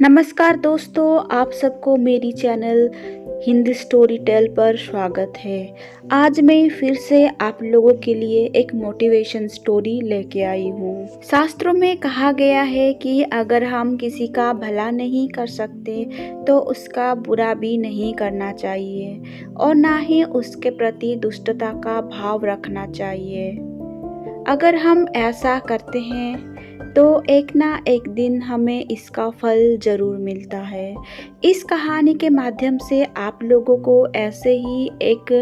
नमस्कार दोस्तों, आप सबको मेरी चैनल हिंदी स्टोरी टेल पर स्वागत है। आज मैं फिर से आप लोगों के लिए एक मोटिवेशन स्टोरी लेके आई हूँ। शास्त्रों में कहा गया है कि अगर हम किसी का भला नहीं कर सकते तो उसका बुरा भी नहीं करना चाहिए और ना ही उसके प्रति दुष्टता का भाव रखना चाहिए। अगर हम ऐसा करते हैं तो एक ना एक दिन हमें इसका फल ज़रूर मिलता है। इस कहानी के माध्यम से आप लोगों को ऐसे ही एक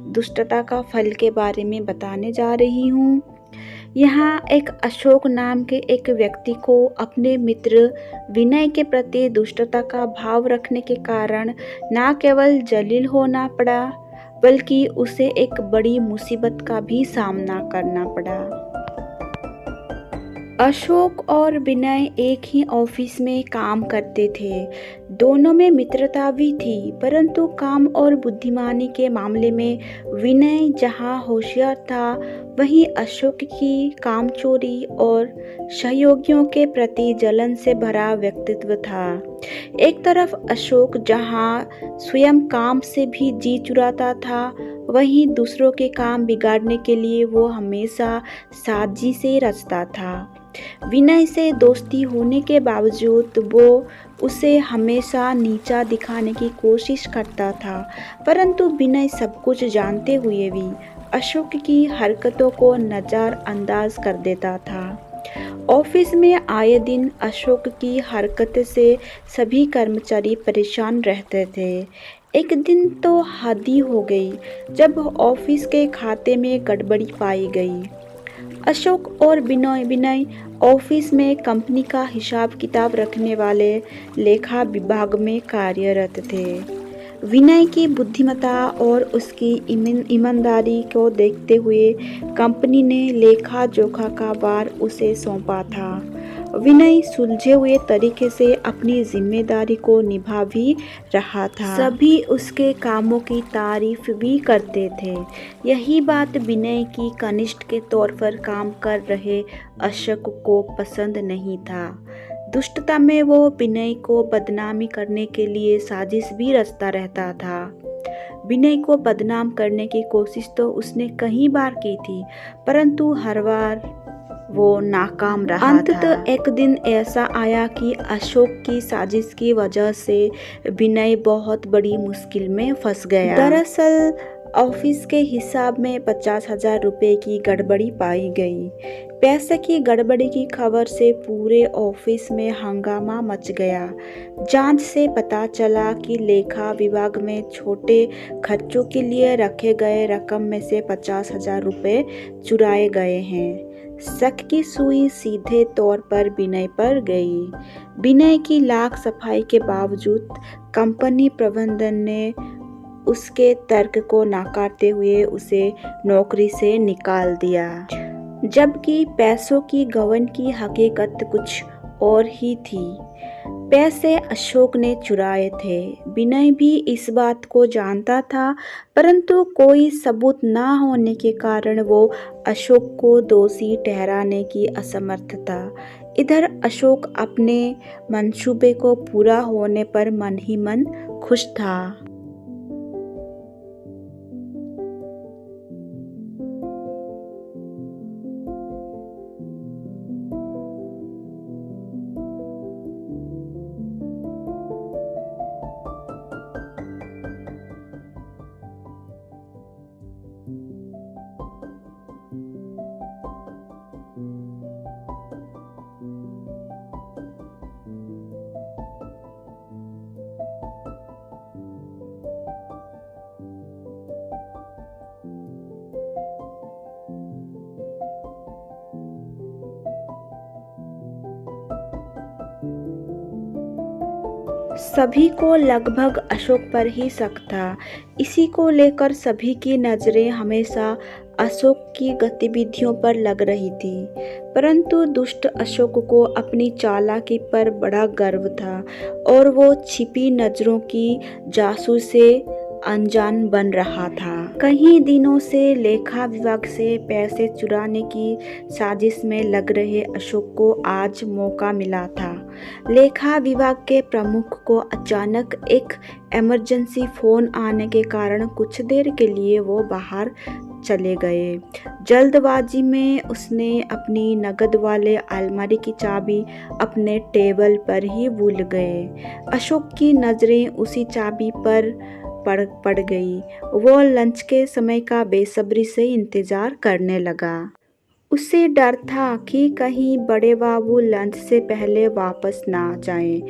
दुष्टता का फल के बारे में बताने जा रही हूँ। यहाँ एक अशोक नाम के एक व्यक्ति को अपने मित्र विनय के प्रति दुष्टता का भाव रखने के कारण न केवल जलील होना पड़ा, बल्कि उसे एक बड़ी मुसीबत का भी सामना करना पड़ा। अशोक और विनय एक ही ऑफिस में काम करते थे। दोनों में मित्रता भी थी, परंतु काम और बुद्धिमानी के मामले में विनय जहां होशियार था, वहीं अशोक की कामचोरी और सहयोगियों के प्रति जलन से भरा व्यक्तित्व था। एक तरफ अशोक जहां स्वयं काम से भी जी चुराता था, वहीं दूसरों के काम बिगाड़ने के लिए वो हमेशा साजिशें रचता था। विनय से दोस्ती होने के बावजूद वो उसे हमेशा नीचा दिखाने की कोशिश करता था, परंतु विनय सब कुछ जानते हुए भी अशोक की हरकतों को नज़रअंदाज कर देता था। ऑफिस में आए दिन अशोक की हरकत से सभी कर्मचारी परेशान रहते थे। एक दिन तो हद ही हो गई जब ऑफिस के खाते में गड़बड़ी पाई गई। अशोक और विनय ऑफिस में कंपनी का हिसाब किताब रखने वाले लेखा विभाग में कार्यरत थे। विनय की बुद्धिमत्ता और उसकी ईमानदारी को देखते हुए कंपनी ने लेखा जोखा का भार उसे सौंपा था। विनय सुलझे हुए तरीके से अपनी जिम्मेदारी को निभा भी रहा था। सभी उसके कामों की तारीफ भी करते थे। यही बात विनय की कनिष्ठ के तौर पर काम कर रहे अशोक को पसंद नहीं था। दुष्टता में वो विनय को बदनामी करने के लिए साजिश भी रचता रहता था। विनय को बदनाम करने की कोशिश तो उसने कई बार की थी, परंतु हर बार वो नाकाम रहा था। अंततः एक दिन ऐसा आया कि अशोक की साजिश की वजह से विनय बहुत बड़ी मुश्किल में फंस गया। दरअसल ऑफिस के हिसाब में 50,000 रुपए की गड़बड़ी पाई गई। पैसे की गड़बड़ी की खबर से पूरे ऑफिस में हंगामा मच गया। जांच से पता चला कि लेखा विभाग में छोटे खर्चों के लिए रखे गए रकम में से 50,000 रुपए चुराए गए हैं। शक की सुई सीधे तौर पर विनय पर गई। विनय की लाख सफाई के बावजूद कंपनी प्रबंधन ने उसके तर्क को नकारते हुए उसे नौकरी से निकाल दिया, जबकि पैसों की गबन की हकीकत कुछ और ही थी। पैसे अशोक ने चुराए थे। विनय भी इस बात को जानता था, परंतु कोई सबूत न होने के कारण वो अशोक को दोषी ठहराने की असमर्थ था। इधर अशोक अपने मंसूबे को पूरा होने पर मन ही मन खुश था। सभी को लगभग अशोक पर ही शक था। इसी को लेकर सभी की नज़रें हमेशा अशोक की गतिविधियों पर लग रही थी, परंतु दुष्ट अशोक को अपनी चालाकी पर बड़ा गर्व था और वो छिपी नज़रों की जासूस से अनजान बन रहा था। कई दिनों से लेखा विभाग से पैसे चुराने की साजिश में लग रहे अशोक को आज मौका मिला था। लेखा विभाग के प्रमुख को अचानक एक इमरजेंसी फ़ोन आने के कारण कुछ देर के लिए वो बाहर चले गए। जल्दबाजी में उसने अपनी नकद वाले अलमारी की चाबी अपने टेबल पर ही भूल गए। अशोक की नज़रें उसी चाबी पर पड़ गई। वो लंच के समय का बेसब्री से इंतज़ार करने लगा। उसे डर था कि कहीं बड़े बाबू लंच से पहले वापस ना जाएं।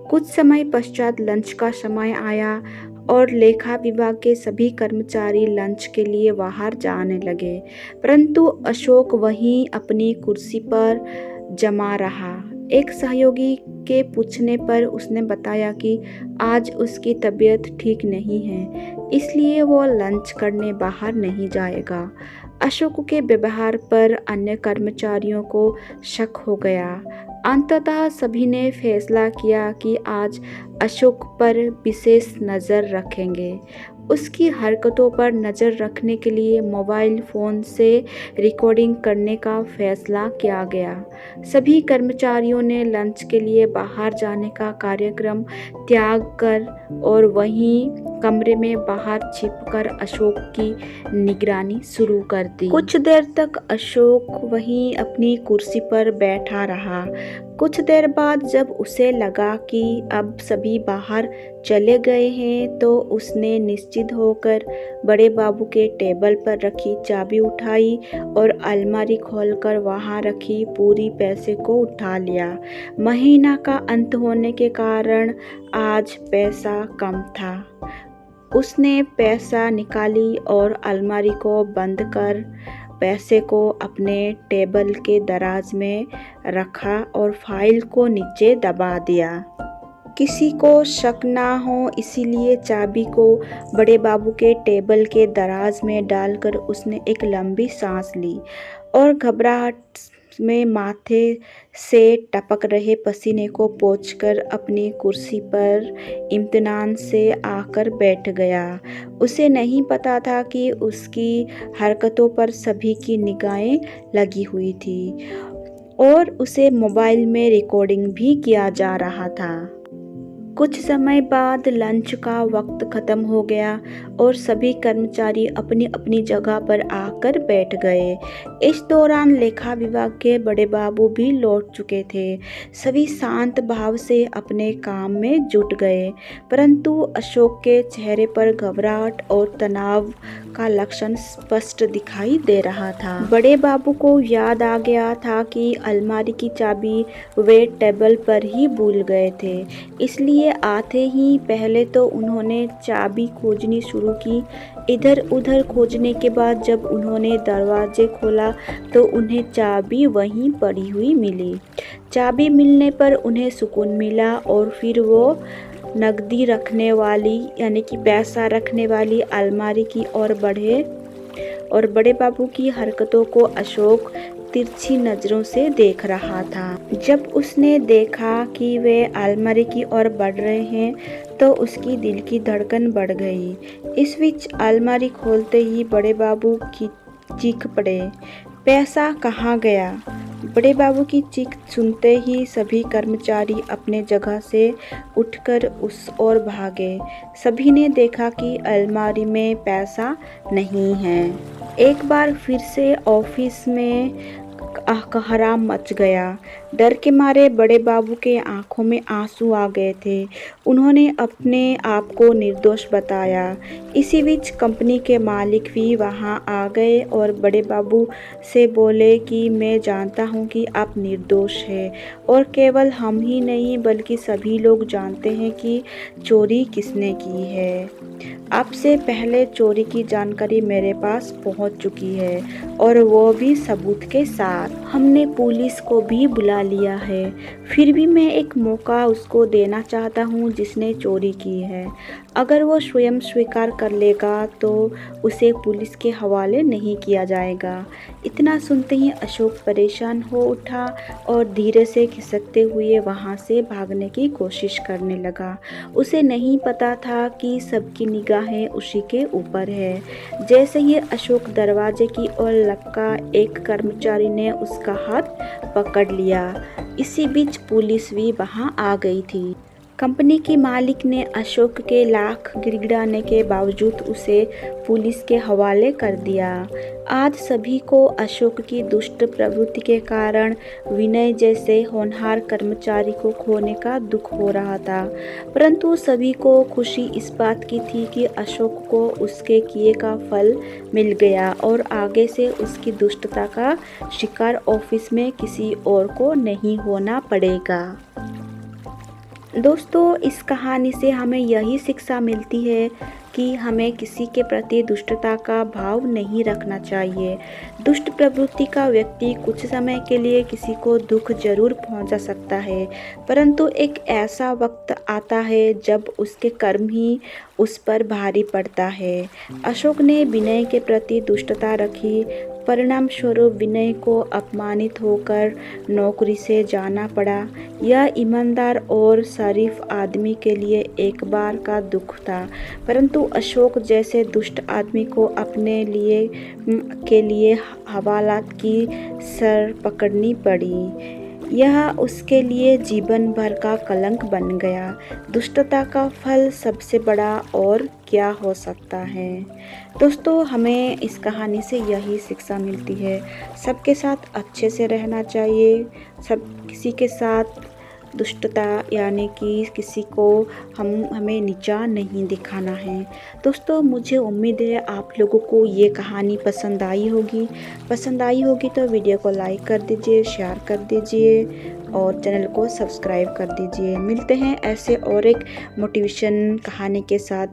कुछ समय पश्चात लंच का समय आया और लेखा विभाग के सभी कर्मचारी लंच के लिए बाहर जाने लगे, परंतु अशोक वहीं अपनी कुर्सी पर जमा रहा। एक सहयोगी के पूछने पर उसने बताया कि आज उसकी तबीयत ठीक नहीं है, इसलिए वो लंच करने बाहर नहीं जाएगा। अशोक के व्यवहार पर अन्य कर्मचारियों को शक हो गया। अंततः सभी ने फैसला किया कि आज अशोक पर विशेष नज़र रखेंगे। उसकी हरकतों पर नज़र रखने के लिए मोबाइल फ़ोन से रिकॉर्डिंग करने का फैसला किया गया। सभी कर्मचारियों ने लंच के लिए बाहर जाने का कार्यक्रम त्याग कर और वहीं कमरे में बाहर छिपकर अशोक की निगरानी शुरू कर दी। कुछ देर तक अशोक वहीं अपनी कुर्सी पर बैठा रहा। कुछ देर बाद जब उसे लगा कि अब सभी बाहर चले गए हैं, तो उसने निश्चित होकर बड़े बाबू के टेबल पर रखी चाबी उठाई और अलमारी खोलकर वहां रखी पूरी पैसे को उठा लिया। महीना का अंत होने के कारण आज पैसा कम था। उसने पैसा निकाली और अलमारी को बंद कर पैसे को अपने टेबल के दराज में रखा और फाइल को नीचे दबा दिया। किसी को शक ना हो इसीलिए चाबी को बड़े बाबू के टेबल के दराज में डालकर उसने एक लंबी सांस ली और घबराहट में माथे से टपक रहे पसीने को पोंछकर अपनी कुर्सी पर इत्मीनान से आकर बैठ गया। उसे नहीं पता था कि उसकी हरकतों पर सभी की निगाहें लगी हुई थी और उसे मोबाइल में रिकॉर्डिंग भी किया जा रहा था। कुछ समय बाद लंच का वक्त खत्म हो गया और सभी कर्मचारी अपनी अपनी जगह पर आकर बैठ गए। इस दौरान लेखा विभाग के बड़े बाबू भी लौट चुके थे। सभी शांत भाव से अपने काम में जुट गए, परंतु अशोक के चेहरे पर घबराहट और तनाव का लक्षण स्पष्ट दिखाई दे रहा था। बड़े बाबू को याद आ गया था कि अलमारी की चाबी वे टेबल पर ही भूल गए थे, इसलिए आते ही पहले तो उन्होंने चाबी खोजनी शुरू की। इधर उधर खोजने के बाद जब उन्होंने दरवाजे खोला तो उन्हें चाबी वहीं पड़ी हुई मिली। चाबी मिलने पर उन्हें सुकून मिला और फिर वो नकदी रखने वाली यानी कि पैसा रखने वाली अलमारी की ओर बढ़े और बड़े बाबू की हरकतों को अशोक तिरछी नज़रों से देख रहा था। जब उसने देखा कि वे अलमारी की ओर बढ़ रहे हैं तो उसकी दिल की धड़कन बढ़ गई। इस बीच अलमारी खोलते ही बड़े बाबू की चीख पड़े, पैसा कहाँ गया? बड़े बाबू की चीख सुनते ही सभी कर्मचारी अपने जगह से उठकर उस ओर भागे। सभी ने देखा कि अलमारी में पैसा नहीं है। एक बार फिर से ऑफिस में कहरा मच गया। डर के मारे बड़े बाबू के आंखों में आंसू आ गए थे। उन्होंने अपने आप को निर्दोष बताया। इसी बीच कंपनी के मालिक भी वहां आ गए और बड़े बाबू से बोले कि मैं जानता हूं कि आप निर्दोष हैं और केवल हम ही नहीं बल्कि सभी लोग जानते हैं कि चोरी किसने की है। आपसे पहले चोरी की जानकारी मेरे पास पहुंच चुकी है और वो भी सबूत के साथ। हमने पुलिस को भी बुला लिया है। फिर भी मैं एक मौका उसको देना चाहता हूँ जिसने चोरी की है। अगर वो स्वयं स्वीकार कर लेगा तो उसे पुलिस के हवाले नहीं किया जाएगा। इतना सुनते ही अशोक परेशान हो उठा और धीरे से खिसकते हुए वहाँ से भागने की कोशिश करने लगा। उसे नहीं पता था कि सबकी निगाहें उसी के ऊपर है। जैसे ही अशोक दरवाजे की ओर लपका, एक कर्मचारी ने उसका हाथ पकड़ लिया। इसी बीच पुलिस भी वहां आ गई थी। कंपनी की मालिक ने अशोक के लाख गिड़गिड़ाने के बावजूद उसे पुलिस के हवाले कर दिया। आज सभी को अशोक की दुष्ट प्रवृत्ति के कारण विनय जैसे होनहार कर्मचारी को खोने का दुख हो रहा था, परंतु सभी को खुशी इस बात की थी कि अशोक को उसके किए का फल मिल गया और आगे से उसकी दुष्टता का शिकार ऑफिस में किसी और को नहीं होना पड़ेगा। दोस्तों, इस कहानी से हमें यही शिक्षा मिलती है कि हमें किसी के प्रति दुष्टता का भाव नहीं रखना चाहिए। दुष्ट प्रवृत्ति का व्यक्ति कुछ समय के लिए किसी को दुख जरूर पहुंचा सकता है, परंतु एक ऐसा वक्त आता है जब उसके कर्म ही उस पर भारी पड़ता है। अशोक ने विनय के प्रति दुष्टता रखी, परिणाम स्वरूप विनय को अपमानित होकर नौकरी से जाना पड़ा। यह ईमानदार और शरीफ आदमी के लिए एक बार का दुख था, परंतु अशोक जैसे दुष्ट आदमी को अपने लिए हवालात की सर पकड़नी पड़ी। यह उसके लिए जीवन भर का कलंक बन गया। दुष्टता का फल सबसे बड़ा और क्या हो सकता है। दोस्तों, हमें इस कहानी से यही शिक्षा मिलती है, सबके साथ अच्छे से रहना चाहिए। किसी के साथ दुष्टता यानी कि किसी को हमें नीचा नहीं दिखाना है। दोस्तों, मुझे उम्मीद है आप लोगों को ये कहानी पसंद आई होगी तो वीडियो को लाइक कर दीजिए, शेयर कर दीजिए और चैनल को सब्सक्राइब कर दीजिए। मिलते हैं ऐसे और एक मोटिवेशन कहानी के साथ।